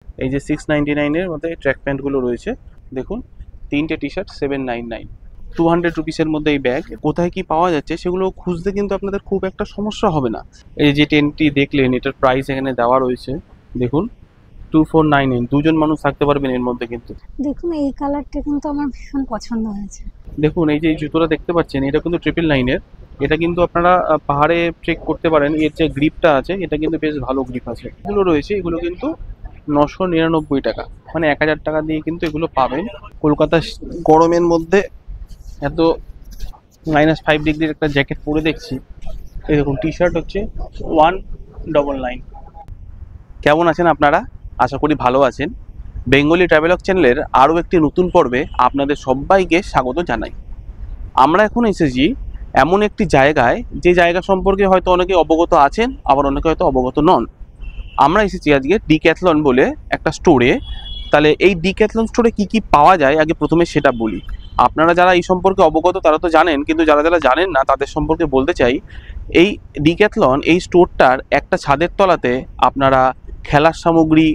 এই যে 699 এর মধ্যে ট্র্যাক প্যান্টগুলো রয়েছে দেখুন, 3টে টি শার্ট 799, 200 রুপিসের মধ্যে এই ব্যাগ। কোথায় কি পাওয়া যাচ্ছে সেগুলো খুঁজতে কিন্তু আপনাদের খুব একটা সমস্যা হবে না। এই যে টেনটি দেখলেন, এটার প্রাইস এখানে দেওয়া রয়েছে দেখুন, 2499, দুজন মানুষ থাকতে পারবেন এর মধ্যে কিন্তু। দেখুন এই কালারটা কিন্তু আমার ভীষণ পছন্দ হয়েছে। দেখুন এই যে এই জুতোটা দেখতে পাচ্ছেন, এটা কিন্তু 999-এর। এটা কিন্তু আপনারা পাহাড়ে ট্রেক করতে পারেন। এর যে গ্রিপটা আছে এটা কিন্তু বেশ ভালো গ্রিপ আছে। এগুলো রয়েছে, এগুলো কিন্তু 999 টাকা, মানে 1000 টাকা দিয়ে কিন্তু এগুলো পাবেন। কলকাতার গরমের মধ্যে এত -5 ডিগ্রির একটা জ্যাকেট পরে দেখছি। এই দেখুন টি শার্ট হচ্ছে 199। কেমন আছেন আপনারা? আশা করি ভালো আছেন। বেঙ্গলি ট্রাভেলগ চ্যানেলের আরও একটি নতুন পর্বে আপনাদের সবাইকে স্বাগত জানাই। আমরা এখন এসেছি এমন একটি জায়গায়, যে জায়গা সম্পর্কে হয়তো অনেকে অবগত আছেন, আবার অনেকে হয়তো অবগত নন। আমরা এসেছি আজকে ডিক্যাথলন বলে একটা স্টোরে। তাহলে এই ডিক্যাথলন স্টোরে কি কি পাওয়া যায় আগে প্রথমে সেটা বলি। আপনারা যারা এই সম্পর্কে অবগত তারা তো জানেন, কিন্তু যারা যারা জানেন না তাদের সম্পর্কে বলতে চাই। এই ডিক্যাথলন এই স্টোরটার একটা ছাদের তলাতে আপনারা খেলার সামগ্রী,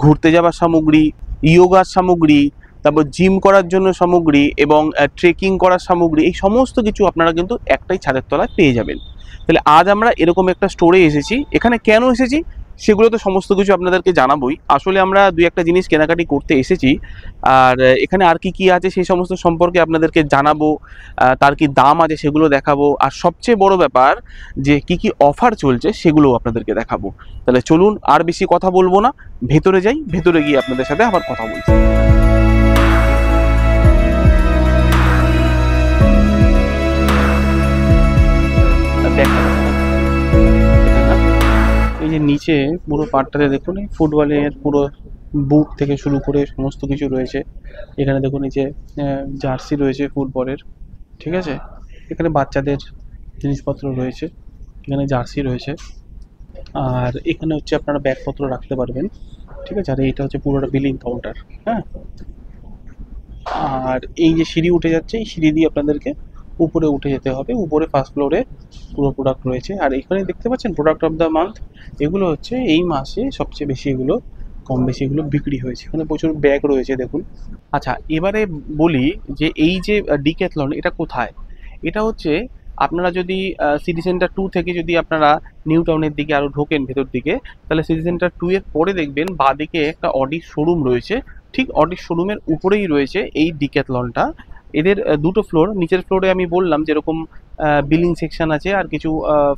ঘুরতে যাওয়ার সামগ্রী, ইয়োগার সামগ্রী, তারপর জিম করার জন্য সামগ্রী এবং ট্রেকিং করার সামগ্রী, এই সমস্ত কিছু আপনারা কিন্তু একটাই ছাদের তলায় পেয়ে যাবেন। তাহলে আজ আমরা এরকম একটা স্টোরে এসেছি। এখানে কেন এসেছি সেগুলো তো সমস্ত কিছু আপনাদেরকে জানাবোই। আসলে আমরা দুই একটা জিনিস কেনাকাটি করতে এসেছি, আর এখানে আর কি কি আছে সেই সমস্ত সম্পর্কে আপনাদেরকে জানাবো। তার কি দাম আছে সেগুলো দেখাবো, আর সবচেয়ে বড় ব্যাপার যে কি কি অফার চলছে সেগুলোও আপনাদেরকে দেখাবো। তাহলে চলুন আর বেশি কথা বলবো না, ভেতরে যাই। ভেতরে গিয়ে আপনাদের সাথে আবার কথা বলছি। এই যে নিচে পুরো পার্টটাতে দেখুন, এই ফুটবলের পুরো বুট থেকে শুরু করে সমস্ত কিছু রয়েছে। এখানে দেখুন এই যে জার্সি রয়েছে ফুটবলের, ঠিক আছে। এখানে বাচ্চাদের জিনিসপত্র রয়েছে, এখানে জার্সি রয়েছে, আর এখানে হচ্ছে আপনারা ব্যাগপত্র রাখতে পারবেন, ঠিক আছে। আর এইটা হচ্ছে পুরোটা বিলিং কাউন্টার, হ্যাঁ। আর এই যে সিঁড়ি উঠে যাচ্ছে, এই সিঁড়ি দিয়ে আপনাদেরকে উপরে উঠে যেতে হবে। উপরে ফার্স্ট ফ্লোরে পুরো প্রোডাক্ট রয়েছে। আর এখানে দেখতে পাচ্ছেন প্রোডাক্ট অফ দ্য মান্থ, এগুলো হচ্ছে এই মাসে সবচেয়ে বেশি এগুলো কম বেশি এগুলো বিক্রি হয়েছে। এখানে প্রচুর ব্যাগ রয়েছে দেখুন। আচ্ছা, এবারে বলি যে এই যে ডিক্যাথলন এটা কোথায়। এটা হচ্ছে আপনারা যদি সিটি সেন্টার 2 থেকে যদি আপনারা নিউ টাউনের দিকে আরও ঢোকেন ভেতর দিকে, তাহলে সিটি সেন্টার 2 এর পরে দেখবেন বাঁদিকে একটা অডির শোরুম রয়েছে। ঠিক অডির শোরুমের উপরেই রয়েছে এই ডিক্যাথলনটা। এদের দুটো ফ্লোর। নিচের ফ্লোরে আমি বললাম যেরকম বিলিং সেকশন আছে, আর কিছু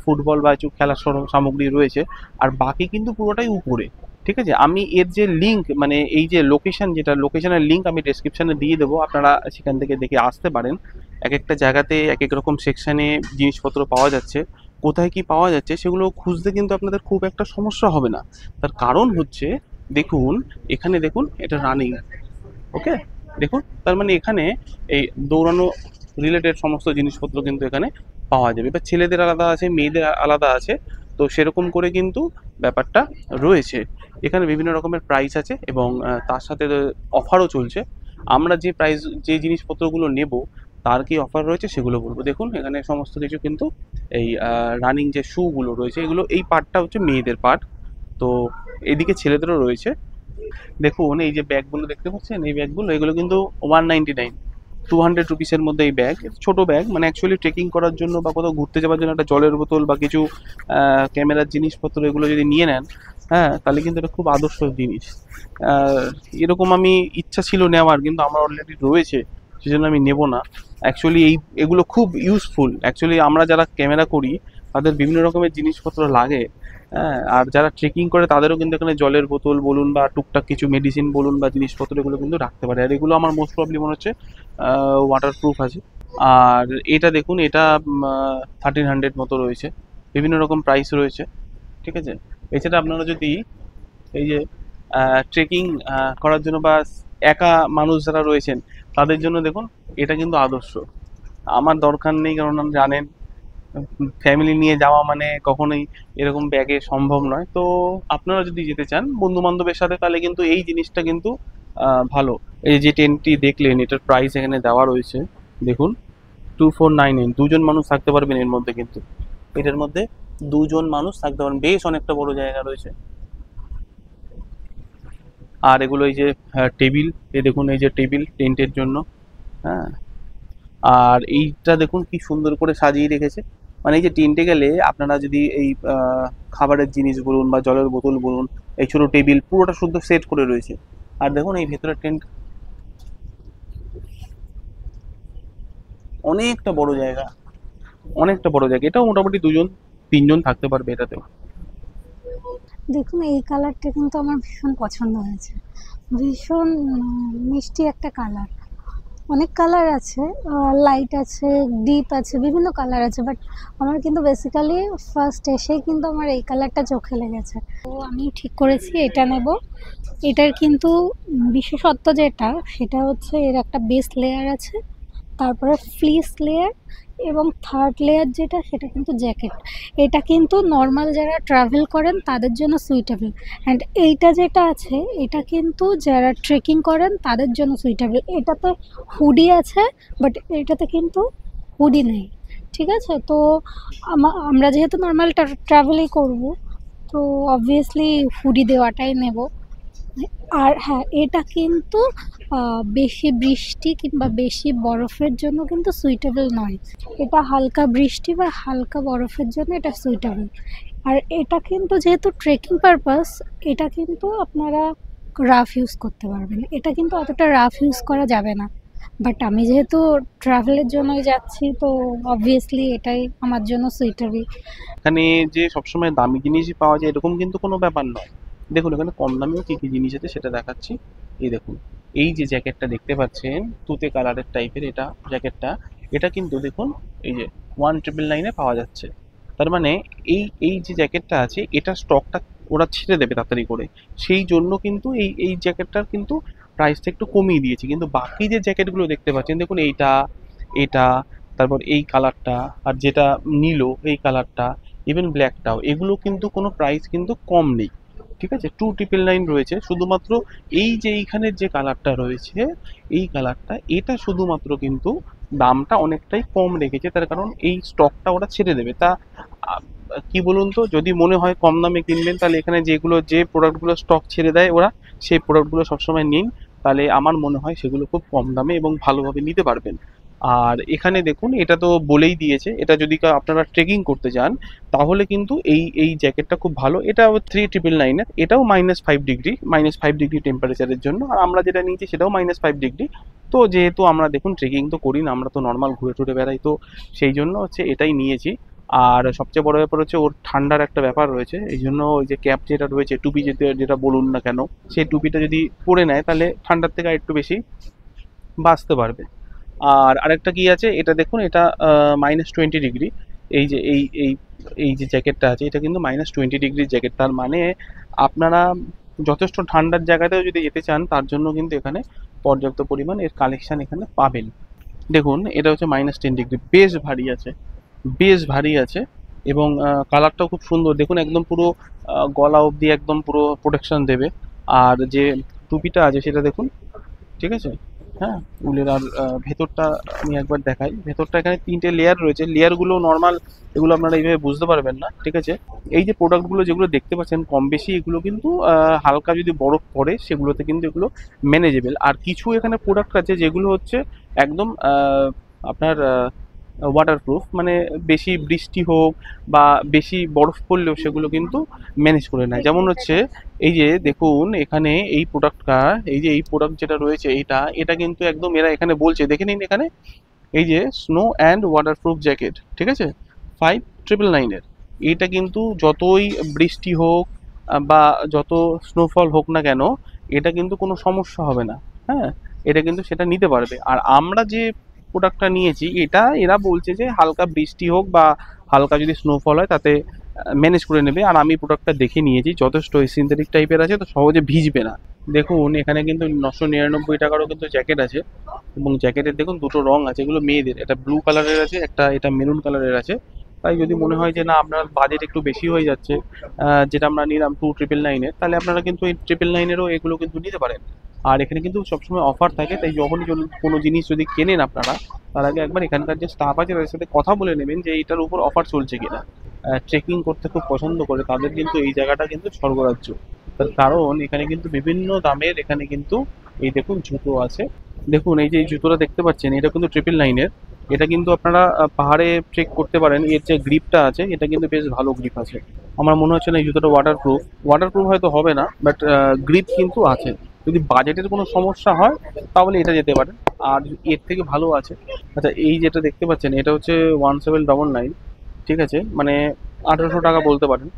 ফুটবল বা কিছু খেলার সামগ্রী রয়েছে, আর বাকি কিন্তু পুরোটাই উপরে, ঠিক আছে। আমি এর যে লিঙ্ক, মানে এই যে লোকেশন, যেটা লোকেশনের লিঙ্ক আমি ডেসক্রিপশনে দিয়ে দেবো, আপনারা সেখান থেকে দেখে আসতে পারেন। এক একটা জায়গাতে এক এক রকম সেকশনে জিনিসপত্র পাওয়া যাচ্ছে। কোথায় কি পাওয়া যাচ্ছে সেগুলো খুঁজতে কিন্তু আপনাদের খুব একটা সমস্যা হবে না। তার কারণ হচ্ছে দেখুন, এখানে দেখুন এটা রানিং, ওকে। দেখুন তার মানে এখানে এই দৌড়ানো রিলেটেড সমস্ত জিনিসপত্র কিন্তু এখানে পাওয়া যাবে। এবার ছেলেদের আলাদা আছে, মেয়েদের আলাদা আছে, তো সেরকম করে কিন্তু ব্যাপারটা রয়েছে। এখানে বিভিন্ন রকমের প্রাইস আছে এবং তার সাথে অফারও চলছে। আমরা যে প্রাইস, যে জিনিসপত্রগুলো নেব তার কি অফার রয়েছে সেগুলো বলবো। দেখুন এখানে সমস্ত কিছু কিন্তু এই রানিং যে শুগুলো রয়েছে, এগুলো এই পার্টটা হচ্ছে মেয়েদের পার্ট, তো এদিকে ছেলেদেরও রয়েছে। দেখুন এই যে ব্যাগগুলো দেখতে পাচ্ছেন, এই ব্যাগগুলো এগুলো কিন্তু 199, 200 রুপিসের মধ্যে এই ব্যাগ। ছোট ব্যাগ, মানে অ্যাকচুয়ালি ট্রেকিং করার জন্য বা কোথাও ঘুরতে যাওয়ার জন্য একটা জলের বোতল বা কিছু ক্যামেরার জিনিসপত্র এগুলো যদি নিয়ে নেন, হ্যাঁ, তাহলে কিন্তু এটা খুব আদর্শ জিনিস। এরকম আমি ইচ্ছা ছিল নেওয়ার, কিন্তু আমার অলরেডি রয়েছে, সেজন্য আমি নেব না। অ্যাকচুয়ালি এগুলো খুব ইউজফুল। অ্যাকচুয়ালি আমরা যারা ক্যামেরা করি তাদের বিভিন্ন রকমের জিনিসপত্র লাগে, হ্যাঁ। আর যারা ট্রেকিং করে তাদেরও কিন্তু এখানে জলের বোতল বলুন বা টুকটাক কিছু মেডিসিন বলুন বা জিনিসপত্র এগুলো কিন্তু রাখতে পারে। আর এগুলো আমার মোস্ট প্রবলি মনে হচ্ছে ওয়াটার প্রুফ আছে। আর এটা দেখুন, এটা 1300 মতো রয়েছে, বিভিন্ন রকম প্রাইস রয়েছে, ঠিক আছে। এছাড়া আপনারা যদি এই যে ট্রেকিং করার জন্য বা একা মানুষ যারা রয়েছেন তাদের জন্য দেখুন, এটা কিন্তু আদর্শ। আমার দরকার নেই, কারণ আপনি জানেন ফ্যামিলি নিয়ে যাওয়া মানে কখনোই এরকম ব্যাগে সম্ভব নয়। তো আপনারা যদি যেতে চান বন্ধু বান্ধবের সাথে, তাহলে কিন্তু এই জিনিসটা কিন্তু ভালো। এই যে টেন্টটি দেখলেন, এটার প্রাইস এখানে দেওয়া রয়েছে দেখুন, 2499, দুজন মানুষ থাকতে পারবেন এর মধ্যে কিন্তু। এটার মধ্যে দুজন মানুষ থাকতে পারবেন, বেশ অনেকটা বড় জায়গা রয়েছে। আর এগুলো এই যে টেবিল, এই দেখুন এই যে টেবিল টেন্টের জন্য। হ্যাঁ, আর এইটা দেখুন কি সুন্দর করে সাজিয়ে রেখেছে। মানে এই যে টেন্টে গেলে আপনারা যদি এই খাবারের জিনিস বলুন বা জলের বোতল বলুন, এই ছোট টেবিল পুরোটা শুদ্ধ সেট করে রয়েছে। আর দেখুন এই ভেতরের টেন্ট অনেকটা বড় জায়গা, অনেকটা বড় জায়গা। এটাও মোটামুটি 2-3 জন থাকতে পারবে এটাতেও। দেখুন এই কালারটা কিন্তু আমার ভীষণ পছন্দ হয়েছে। ভীষণ মিষ্টি একটা কালার। অনেক কালার আছে, লাইট আছে, ডিপ আছে, বিভিন্ন কালার আছে, বাট আমার কিন্তু বেসিক্যালি ফার্স্ট এসেই কিন্তু আমার এই কালারটা চোখে লেগেছে। তো আমি ঠিক করেছি এটা নেব। এটার কিন্তু বিশেষত্ব যেটা, সেটা হচ্ছে এর একটা বেস লেয়ার আছে, তারপরে ফ্লিস লেয়ার, এবং থার্ড লেয়ার যেটা সেটা কিন্তু জ্যাকেট। এটা কিন্তু নর্মাল যারা ট্রাভেল করেন তাদের জন্য সুইটেবল। অ্যান্ড এইটা যেটা আছে এটা কিন্তু যারা ট্রেকিং করেন তাদের জন্য সুইটেবল। এটাতে হুডি আছে, বাট এটাতে কিন্তু হুডি নেই। ঠিক আছে, তো আমরা যেহেতু নর্মাল ট্রাভেলই করব, তো অবভিয়াসলি হুডি দেওয়াটাই নেব। আর হ্যাঁ, এটা কিন্তু বেশি বৃষ্টি কিংবা বেশি বরফের জন্য কিন্তু সুইটেবল নয়। এটা হালকা বৃষ্টি বা হালকা বরফের জন্য এটা সুইটেবল। আর এটা কিন্তু যেহেতু ট্রেকিং পারপাস, এটা কিন্তু আপনারা রাফ ইউজ করতে পারবেন। এটা কিন্তু অতটা রাফ ইউজ করা যাবে না, বাট আমি যেহেতু ট্রাভেলের জন্যই যাচ্ছি, তো অবভিয়াসলি এটাই আমার জন্য সুইটেবল। এখানে যে সবসময় দামি জিনিসই পাওয়া যায় এরকম কিন্তু কোনো ব্যাপার নয়। দেখুন এখানে কম দামেও কি কি জিনিস আছে সেটা দেখাচ্ছি। এই দেখুন, এই যে জ্যাকেটটা দেখতে পাচ্ছেন তুতে কালারের টাইপের, এটা জ্যাকেটটা, এটা কিন্তু দেখুন এই যে 1999-এ পাওয়া যাচ্ছে। তার মানে এই এই যে জ্যাকেটটা আছে এটা স্টকটা ওরা ছেড়ে দেবে তাড়াতাড়ি করে, সেই জন্য কিন্তু এই এই জ্যাকেটটার কিন্তু প্রাইসটা একটু কমিয়ে দিয়েছে। কিন্তু বাকি যে জ্যাকেটগুলো দেখতে পাচ্ছেন দেখুন, এইটা, এটা, তারপর এই কালারটা, আর যেটা নীলো এই কালারটা, ইভেন ব্ল্যাকটাও, এগুলো কিন্তু কোনো প্রাইস কিন্তু কম নেই। ঠিক আছে, 2999 রয়েছে শুধুমাত্র। এই যে এইখানের যে কালারটা রয়েছে, এই কালারটা, এটা শুধুমাত্র কিন্তু দামটা অনেকটাই কম রেখেছে, তার কারণ এই স্টকটা ওরা ছেড়ে দেবে। তা আহ, কি বলুন তো, যদি মনে হয় কম দামে কিনবেন তাহলে এখানে যেগুলো যে প্রোডাক্টগুলো স্টক ছেড়ে দেয় ওরা, সেই প্রোডাক্টগুলো সবসময় নিন। তাহলে আমার মনে হয় সেগুলো খুব কম দামে এবং ভালোভাবে নিতে পারবেন। আর এখানে দেখুন এটা তো বলেই দিয়েছে, এটা যদি আপনারা ট্রেকিং করতে যান তাহলে কিন্তু এই এই জ্যাকেটটা খুব ভালো। এটা 3999-এর, এটাও -5 ডিগ্রি, -5 ডিগ্রি টেম্পারেচারের জন্য। আর আমরা যেটা নিয়েছি সেটাও -5 ডিগ্রি। তো যেহেতু আমরা দেখুন ট্রেকিং তো করি না, আমরা তো নর্মাল ঘুরে টুরে বেড়াই, তো সেই জন্য হচ্ছে এটাই নিয়েছি। আর সবচেয়ে বড় ব্যাপার হচ্ছে ওর ঠান্ডার একটা ব্যাপার রয়েছে, এই জন্য ওই যে ক্যাপ যেটা রয়েছে, টুপি যেটা যেটা বলুন না কেন, সেই টুপিটা যদি পরে নেয় তাহলে ঠান্ডার থেকে একটু বেশি বাঁচতে পারবে। আর আরেকটা কি আছে, এটা দেখুন, এটা -20 ডিগ্রি। এই যে এই এই এই যে জ্যাকেটটা আছে এটা কিন্তু -20 ডিগ্রির জ্যাকেট। তার মানে আপনারা যথেষ্ট ঠান্ডার জায়গাতেও যদি যেতে চান তার জন্য কিন্তু এখানে পর্যাপ্ত পরিমাণ এর কালেকশন এখানে পাবেন। দেখুন এটা হচ্ছে -10 ডিগ্রি, বেশ ভারী আছে, বেশ ভারী আছে। এবং কালারটাও খুব সুন্দর, দেখুন একদম পুরো গলা অবধি একদম পুরো প্রোটেকশন দেবে। আর যে টুপিটা আছে সেটা দেখুন, ঠিক আছে। হ্যাঁ, উলের। আর ভেতরটা আমি একবার দেখাই, ভেতরটা এখানে 3টে লেয়ার রয়েছে, লেয়ারগুলো নর্মাল, এগুলো আপনারা এইভাবে বুঝতে পারবেন না। ঠিক আছে, এই যে প্রোডাক্টগুলো যেগুলো দেখতে পাচ্ছেন কম বেশি, এগুলো কিন্তু হালকা যদি বরফ পড়ে সেগুলোতে কিন্তু এগুলো ম্যানেজেবল। আর কিছু এখানে প্রোডাক্ট আছে যেগুলো হচ্ছে একদম আপনার ওয়াটারপ্রুফ, মানে বেশি বৃষ্টি হোক বা বেশি বরফ পড়লেও সেগুলো কিন্তু ম্যানেজ করে নেয়। যেমন হচ্ছে এই যে দেখুন এখানে এই প্রোডাক্টটা, এই যে এই প্রোডাক্ট যেটা রয়েছে এইটা, এটা কিন্তু একদম এরা এখানে বলছে, দেখে নিন এখানে, এই যে স্নো অ্যান্ড ওয়াটারপ্রুফ জ্যাকেট, ঠিক আছে, 5999-এর। এইটা কিন্তু যতই বৃষ্টি হোক বা যত স্নোফল হোক না কেন, এটা কিন্তু কোনো সমস্যা হবে না। হ্যাঁ, এটা কিন্তু সেটা নিতে পারবে। আর আমরা যে প্রোডাক্টটা নিয়েছি এটা এরা বলছে যে হালকা বৃষ্টি হোক বা হালকা যদি স্নোফল হয় তাতে ম্যানেজ করে নেবে। আর আমি প্রোডাক্টটা দেখে নিয়েছি, যথেষ্ট সিনথেটিক টাইপের আছে, তো সহজে ভিজবে না। দেখুন এখানে কিন্তু 999 টাকারও কিন্তু জ্যাকেট আছে। এবং জ্যাকেটের দেখুন দুটো রং আছে, এগুলো মেয়েদের, এটা ব্লু কালারের আছে, একটা এটা মেরুন কালারের আছে। তাই যদি মনে হয় যে না আপনার বাজেট একটু বেশি হয়ে যাচ্ছে, যেটা আমরা নিলাম 2999-এর, তাহলে আপনারা কিন্তু এই 999-এরও এগুলো কিন্তু নিতে পারেন। আর এখানে কিন্তু সবসময় অফার থাকে, তাই যখনই কোনো জিনিস যদি কেনেন আপনারা, তার আগে একবার এখানকার যে স্টাফ আছে তাদের সাথে কথা বলে নেবেন যে এইটার উপর অফার চলছে কিনা। ট্রেকিং করতে খুব পছন্দ করে তাদের কিন্তু এই জায়গাটা কিন্তু স্বর্গরাজ্য। তার কারণ এখানে কিন্তু বিভিন্ন দামের এখানে কিন্তু এই দেখুন জুতো আছে। দেখুন এই যে এই জুতোটা দেখতে পাচ্ছেন, এটা কিন্তু 999-এর। এটা কিন্তু আপনারা পাহাড়ে ট্রেক করতে পারেন। এর যে গ্রিপটা আছে এটা কিন্তু বেশ ভালো গ্রিপ আছে। আমার মনে হচ্ছে না এই জুতোটা ওয়াটারপ্রুফ হয়তো হবে না, বাট গ্রিপ কিন্তু আছে। যদি বাজেটের কোনো সমস্যা হয় তাহলে এটা যেতে পারেন, আর এর থেকে ভালো আছে। আচ্ছা, এই যেটা দেখতে পাচ্ছেন এটা হচ্ছে 1799, ঠিক আছে, মানে 1800 টাকা বলতে পারেন।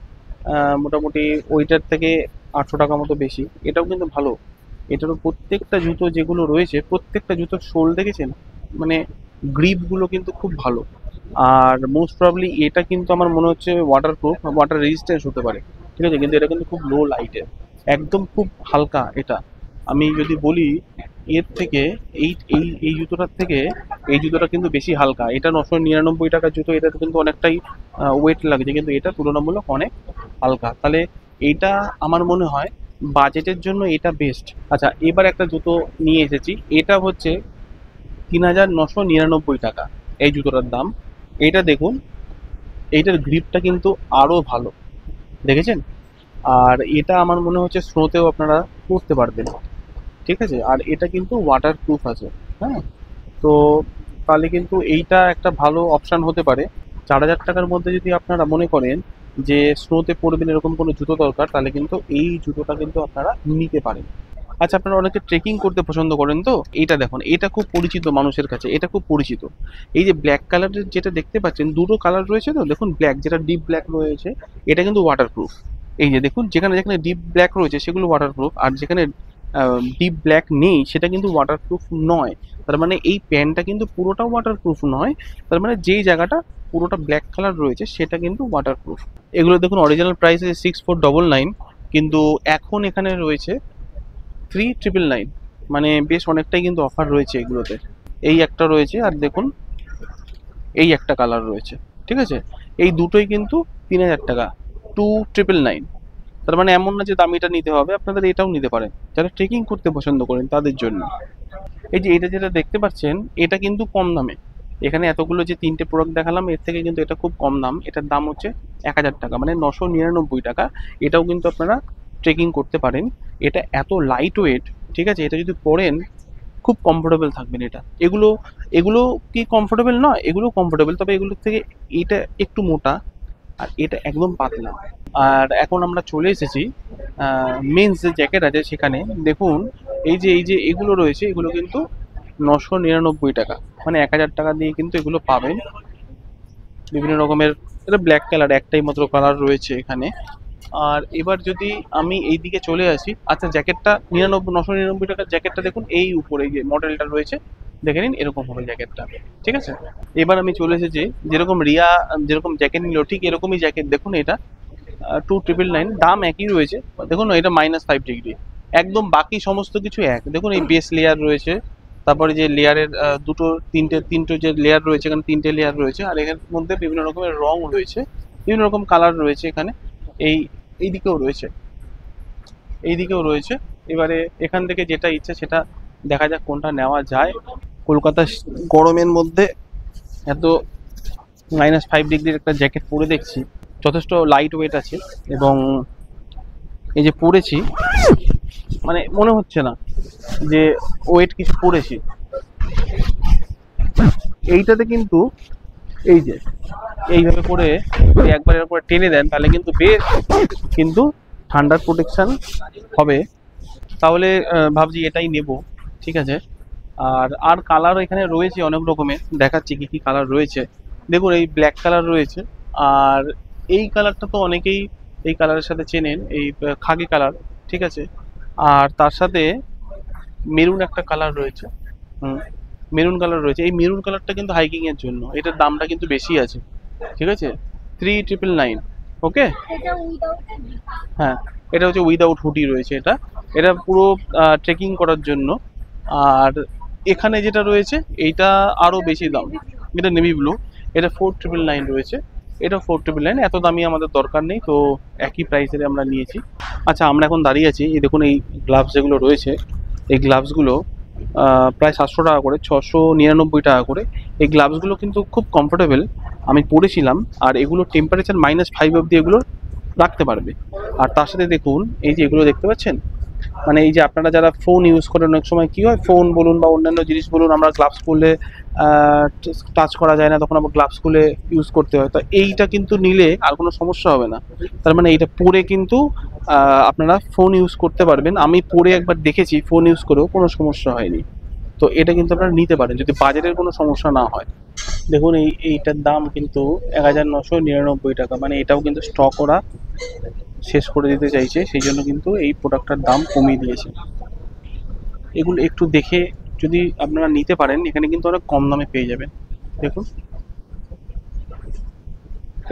মোটামুটি ওইটার থেকে 800 টাকা মতো বেশি। এটাও কিন্তু ভালো। এটারও প্রত্যেকটা জুতো যেগুলো রয়েছে, প্রত্যেকটা জুতোর সোল দেখেছেন, মানে গ্রিপগুলো কিন্তু খুব ভালো। আর মোস্ট প্রবাবলি এটা কিন্তু আমার মনে হচ্ছে ওয়াটারপ্রুফ, ওয়াটার রেজিস্ট্যান্স হতে পারে, ঠিক আছে, কিন্তু এটা কিন্তু খুব লো লাইটের, একদম খুব হালকা এটা। আমি যদি বলি এর থেকে এই এই এই জুতোটার থেকে এই জুতোটা কিন্তু বেশি হালকা। এটা 999 টাকার জুতো, এটা কিন্তু অনেকটাই ওয়েট লাগছে, কিন্তু এটা তুলনামূলক অনেক হালকা। তাহলে এইটা আমার মনে হয় বাজেটের জন্য এটা বেস্ট। আচ্ছা, এবার একটা জুতো নিয়ে এসেছি, এটা হচ্ছে 3999 টাকা এই জুতোটার দাম। এটা দেখুন, এইটার গ্রিপটা কিন্তু আরো ভালো, দেখেছেন? আর এটা আমার মনে হচ্ছে স্নোতেও আপনারা পরতে পারবেন, ঠিক আছে। আর এটা কিন্তু ওয়াটার প্রুফ আছে, হ্যাঁ। তো তাহলে কিন্তু এইটা একটা ভালো অপশান হতে পারে। 4000 টাকার মধ্যে যদি আপনারা মনে করেন যে স্নোতে পরবেন এরকম কোনো জুতো দরকার, তাহলে কিন্তু এই জুতোটা কিন্তু আপনারা নিতে পারেন। আচ্ছা, আপনারা অনেকে ট্রেকিং করতে পছন্দ করেন, তো এইটা দেখুন, এটা খুব পরিচিত মানুষের কাছে, এটা খুব পরিচিত। এই যে ব্ল্যাক কালারের যেটা দেখতে পাচ্ছেন, দুটো কালার রয়েছে তো, দেখুন ব্ল্যাক, যেটা ডিপ ব্ল্যাক রয়েছে এটা কিন্তু ওয়াটারপ্রুফ। এই যে দেখুন, যেখানে যেখানে ডিপ ব্ল্যাক রয়েছে সেগুলো ওয়াটারপ্রুফ, আর যেখানে ডিপ ব্ল্যাক নেই সেটা কিন্তু ওয়াটারপ্রুফ নয়। তার মানে এই প্যান্টটা কিন্তু পুরোটা ওয়াটারপ্রুফ নয়, তার মানে যেই জায়গাটা পুরোটা ব্ল্যাক কালার রয়েছে সেটা কিন্তু ওয়াটারপ্রুফ। এগুলো দেখুন অরিজিনাল প্রাইস আছে 6499, কিন্তু এখন এখানে রয়েছে 3999, মানে বেশ অনেকটাই কিন্তু অফার রয়েছে এগুলোতে। এই একটা রয়েছে, আর দেখুন এই একটা কালার রয়েছে, ঠিক আছে। এই দুটোই কিন্তু 3000 টাকা, 2999। তার মানে এমন না যে দামিটা নিতে হবে, আপনাদের এটাও নিতে পারেন যারা ট্রেকিং করতে পছন্দ করেন তাদের জন্য। এই যে এটা যেটা দেখতে পাচ্ছেন এটা কিন্তু কম দামে। এখানে এতগুলো যে 3টে প্রোডাক্ট দেখালাম এর থেকে কিন্তু এটা খুব কম দাম। এটার দাম হচ্ছে 1000 টাকা, মানে 999 টাকা। এটাও কিন্তু আপনারা ট্রেকিং করতে পারেন। এটা এত লাইট ওয়েট, ঠিক আছে, এটা যদি পরেন খুব কমফোর্টেবল থাকবেন। এটা এগুলো এগুলো কি কমফোর্টেবল নয়? এগুলো কমফোর্টেবল, তবে এগুলোর থেকে এটা একটু মোটা আর এটা একদম পাতলা। আর এখন আমরা চলে এসেছি মেন্স যে জ্যাকেট আছে সেখানে। দেখুন এই যে এগুলো রয়েছে, এগুলো কিন্তু 999 টাকা, মানে 1000 টাকা দিয়ে কিন্তু এগুলো পাবেন। বিভিন্ন রকমের, এটা ব্ল্যাক কালার, একটাই মাত্র কালার রয়েছে এখানে। আর এবার যদি আমি এই দিকে চলে আসি, আচ্ছা জ্যাকেটটা 999 টাকার জ্যাকেটটা দেখুন, এই উপরে যে মডেলটা রয়েছে দেখে নিন, এরকম হবে জ্যাকেটটা, ঠিক আছে। এবার আমি চলে এসেছি, যেরকম রিয়া যেরকম জ্যাকেট নিল ঠিক এরকমই জ্যাকেট। দেখুন এটা 2999, দাম একই রয়েছে। দেখুন এটা -5 ডিগ্রি, একদম বাকি সমস্ত কিছু এক। দেখুন এই বেস লেয়ার রয়েছে, তারপরে যে লেয়ারের তিনটে যে লেয়ার রয়েছে, এখানে 3টে লেয়ার রয়েছে, আর এর মধ্যে বিভিন্ন রকমের রং রয়েছে, বিভিন্ন রকম কালার রয়েছে এখানে। এই এইদিকেও রয়েছে, এইদিকেও রয়েছে। এবারে এখান থেকে যেটা ইচ্ছে সেটা দেখা যাক কোনটা নেওয়া যায়। কলকাতা গরমের মধ্যে এত -5 ডিগ্রির একটা জ্যাকেট পরে দেখছি, যথেষ্ট লাইট ওয়েট আছে, এবং এই যে পরেছি মানে মনে হচ্ছে না যে ওয়েট কিছু পরেছি। এইটাতে কিন্তু এই যে এইভাবে করে যদি একবার এর উপরে টেনে দেন তাহলে কিন্তু বেশ কিন্তু ঠান্ডার প্রোটেকশন হবে। তাহলে ভাবছি এটাই নেব, ঠিক আছে। আর আর কালার এখানে রয়েছে অনেক রকমের, দেখাচ্ছি কি কি কালার রয়েছে। দেখুন এই ব্ল্যাক কালার রয়েছে, আর এই কালারটা তো অনেকেই এই কালারের সাথে চেনেন, এই খাকি কালার, ঠিক আছে। আর তার সাথে মেরুন একটা কালার রয়েছে, মেরুন কালার রয়েছে। এই মেরুন কালারটা কিন্তু হাইকিং এর জন্য, এটার দামটা কিন্তু বেশি আছে, ঠিক আছে, 3999। ওকে, হ্যাঁ, এটা হচ্ছে উইদাউট হুডি রয়েছে। এটা এটা পুরো ট্রেকিং করার জন্য। আর এখানে যেটা রয়েছে এইটা আরো বেশি দাম, এটা নেভি ব্লু, এটা 4999 রয়েছে। এটা 4999, এত দামি আমাদের দরকার নেই, তো একই প্রাইসের আমরা নিয়েছি। আচ্ছা, আমরা এখন দাঁড়িয়ে আছি, এই দেখুন এই গ্লাভস যেগুলো রয়েছে, এই গ্লাভসগুলো প্রায় 700 টাকা করে, 699 টাকা করে। এই গ্লাভসগুলো কিন্তু খুব কমফোর্টেবল, আমি পরেছিলাম। আর এগুলো টেম্পারেচার -5 অবধি এগুলো রাখতে পারবে। আর তার সাথে দেখুন এই যে এগুলো দেখতে পাচ্ছেন, মানে এই যে আপনারা যারা ফোন ইউজ করেন, অনেক সময় কী হয়, ফোন বলুন বা অন্যান্য জিনিস বলুন, আমরা গ্লাভস খুলে টাচ করা যায় না, তখন আমরা গ্লাভস খুলে ইউজ করতে হয়। তো এইটা কিন্তু নিলে আর কোনো সমস্যা হবে না। তার মানে এইটা পরে কিন্তু আপনারা ফোন ইউজ করতে পারবেন। আমি পরে একবার দেখেছি, ফোন ইউজ করেও কোনো সমস্যা হয়নি। তো এটা কিন্তু আপনারা নিতে পারেন যদি বাজেটের কোনো সমস্যা না হয়। দেখুন এইটার দাম কিন্তু 1999 টাকা, মানে এটাও কিন্তু স্টক ওরা শেষ করে দিতে চাইছে, সেই জন্য কিন্তু এই প্রোডাক্টটার দাম কমিয়ে দিয়েছে। এগুলো একটু দেখে যদি আপনারা নিতে পারেন, এখানে কিন্তু অনেক কম দামে পেয়ে যাবেন। দেখুন,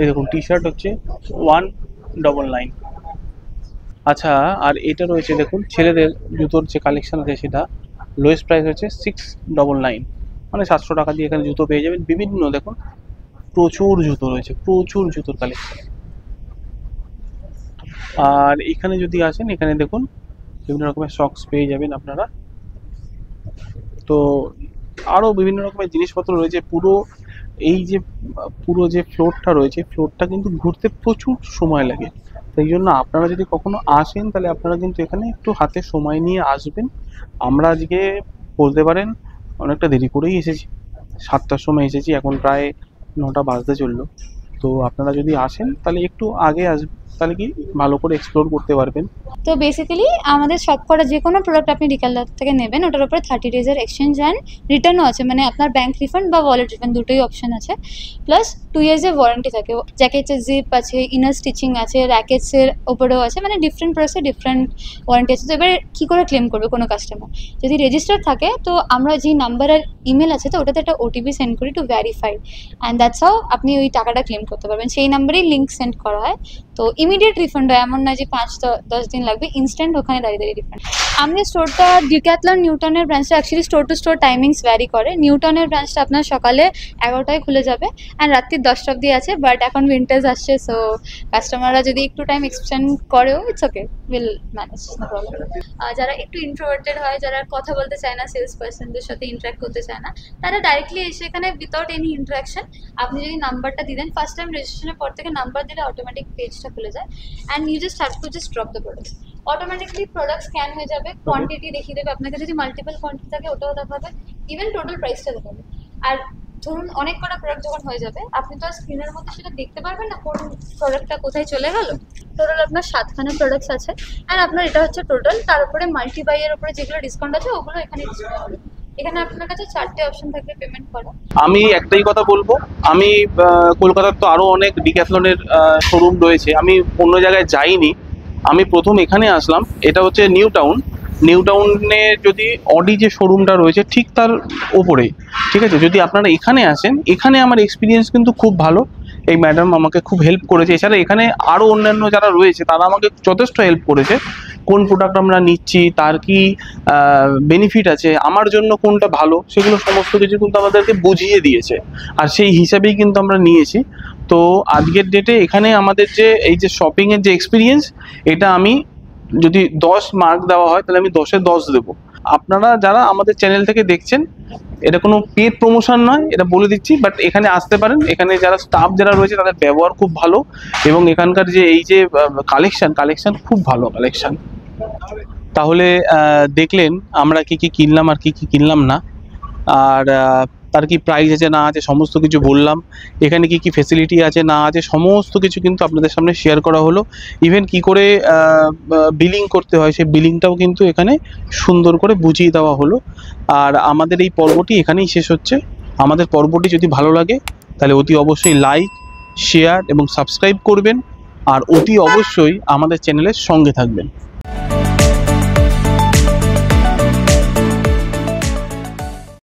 এই দেখুন টি শার্ট হচ্ছে 199। আচ্ছা, আর এটা রয়েছে দেখুন ছেলেদের জুতোর যে কালেকশন আছে, সেটা লোয়েস্ট প্রাইস হচ্ছে 699, মানে 700 টাকা দিয়ে এখানে জুতো পেয়ে যাবেন। বিভিন্ন দেখুন প্রচুর জুতো রয়েছে, প্রচুর জুতোর কালেকশন। আর এখানে যদি আসেন, এখানে দেখুন বিভিন্ন রকমের সক্স পেয়ে যাবেন আপনারা। তো আরও বিভিন্ন রকমের জিনিসপত্র রয়েছে। পুরো যে ফ্লোরটা রয়েছে, ফ্লোরটা কিন্তু ঘুরতে প্রচুর সময় লাগে। সেই জন্য আপনারা যদি কখনো আসেন, তাহলে আপনারা কিন্তু এখানে একটু হাতে সময় নিয়ে আসবেন। আমরা আজকে বলতে পারেন অনেকটা দেরি করেই এসেছি, 7টার সময় এসেছি, এখন প্রায় 9টা বাজতে চললো। তো আপনারা যদি আসেন তাহলে একটু আগে আসবেন, তাহলে কি ভালো করে এক্সপ্লোর করতে পারবেন। তো বেসিক্যালি আমাদের সব করা যে কোনো প্রোডাক্ট আপনি রিটেলার থেকে নেবেন, ওটার উপরে 30 ডেজের এক্সচেঞ্জ অ্যান্ড রিটার্নও আছে, মানে আপনার ব্যাঙ্ক রিফান্ড বা ওয়ালেট রিফান্ড দুটোই অপশন আছে। প্লাস 2 ইয়ার্সের ওয়ারেন্টি থাকে। জ্যাকেটের জিপ আছে, ইনার স্টিচিং আছে, র্যাকেটসের ওপরেও আছে, মানে ডিফারেন্ট প্রসে ডিফারেন্ট ওয়ারেন্টি আছে। তো এবারে কী করে ক্লেম করবে কোনো কাস্টমার, যদি রেজিস্টার থাকে তো আমরা যে নাম্বার আর ইমেল আছে, তো ওটাতে একটা ওটিপি সেন্ড করি to verify, and that's how আপনি ওই টাকাটা ক্লেম করতে পারবেন। সেই নাম্বারেই লিঙ্ক সেন্ড করা হয়, তো ইমিডিয়েট রিফান্ড হয়, এমন নয় যে 5-10 দিন লাগবে, ইনস্ট্যান্ট ওখানে দাঁড়িয়ে রিফান্ড। আমাদের স্টোরটা ডিক্যাথলন নিউটনের ব্রাঞ্চটা, actually store to store timings vary করে। নিউটনের ব্রাঞ্চটা আপনার সকালে 11টায় খুলে যাবে অ্যান্ড রাত্রি 10টা অবধি আছে, বাট এখন উইন্টার্স আসছে, সো কাস্টমাররা যদি একটু টাইম এক্সটেন্ড করেও it's okay, will manage, no problem. যারা একটু ইন্ট্রোভার্টেড হয়, যারা কথা বলতে চায় না, সেলস পার্সনদের সাথে ইন্টারাক্ট করতে চায় না, তারা ডাইরেক্টলি এসে এখানে উইদাউট এনি ইন্টারাকশন আপনি যদি নাম্বারটা দিয়ে দেন, ফার্স্ট টাইম রেজিস্ট্রেশনের পর থেকে নাম্বার দিলে অটোমেটিক পেজটা খুলে যায় and you just have to just drop the products. Automatically product scan হয়ে যাবে, কোয়ান্টিটি দেখিয়ে দেবে আপনাকে, যদি মাল্টিপল কোয়ান্টিটি থাকে ওটাও দেখাবে, ইভেন টোটাল প্রাইসটা দেখাবে। আর ধরুন অনেক কটা প্রোডাক্ট যখন হয়ে যাবে, আপনি তো আর স্ক্রিনের মধ্যে সেটা দেখতে পারবেন না কোন প্রোডাক্টটা কোথায় চলে গেল। টোটাল আপনার 7খানা প্রোডাক্টস আছে অ্যান্ড আপনার এটা হচ্ছে টোটাল, তার উপরে মাল্টি বাইয়ের উপরে যেগুলো ডিসকাউন্ট আছে ওগুলো এখানে ডিসপ্লে হবে। এখানে আপনার কাছে 4টে অপশন থাকবে পেমেন্ট করা। আমি একটাই কথা বলবো, আমি কলকাতার তো আরও অনেক ডিক্যাথলনের শোরুম রয়েছে, আমি অন্য জায়গায় যাইনি, আমি প্রথম এখানে আসলাম। এটা হচ্ছে নিউ টাউনে যদি অডি যে শোরুমটা রয়েছে ঠিক তার ওপরেই, ঠিক আছে। যদি আপনারা এখানে আসেন, এখানে আমার এক্সপিরিয়েন্স কিন্তু খুব ভালো। এই ম্যাডাম আমাকে খুব হেল্প করেছে, এছাড়া এখানে আরও অন্যান্য যারা রয়েছে তারা আমাকে যথেষ্ট হেল্প করেছে। কোন প্রোডাক্ট আমরা নিচ্ছি, তার কি বেনিফিট আছে, আমার জন্য কোনটা ভালো, সেগুলো সমস্ত কিছু কিন্তু আমাদেরকে বুঝিয়ে দিয়েছে, আর সেই হিসাবেই কিন্তু আমরা নিয়েছি। তো আজকের ডেটে এখানে আমাদের যে এই যে শপিংয়ের যে এক্সপিরিয়েন্স, এটা আমি যদি 10 মার্ক দেওয়া হয়, তাহলে আমি 10-এ 10 দেবো। আপনারা যারা আমাদের চ্যানেল থেকে দেখছেন, এটা কোনো পেড প্রমোশন নয়, এটা বলে দিচ্ছি, বাট এখানে আসতে পারেন। এখানে যারা স্টাফ যারা রয়েছে তাদের ব্যবহার খুব ভালো, এবং এখানকার যে এই যে কালেকশন খুব ভালো কালেকশন। তাহলে দেখলেন আমরা কি কি কিনলাম আর কি কি কিনলাম না, আর তার কি প্রাইস আছে না আছে সমস্ত কিছু বললাম। এখানে কি কি ফেসিলিটি আছে না আছে সমস্ত কিছু কিন্তু আপনাদের সামনে শেয়ার করা হলো। ইভেন কি করে বিলিং করতে হয়, সেই বিলিংটাও কিন্তু এখানে সুন্দর করে বুঝিয়ে দেওয়া হলো। আর আমাদের এই পর্বটি এখানেই শেষ হচ্ছে। আমাদের পর্বটি যদি ভালো লাগে, তাহলে অতি অবশ্যই লাইক, শেয়ার এবং সাবস্ক্রাইব করবেন, আর অতি অবশ্যই আমাদের চ্যানেলের সঙ্গে থাকবেন।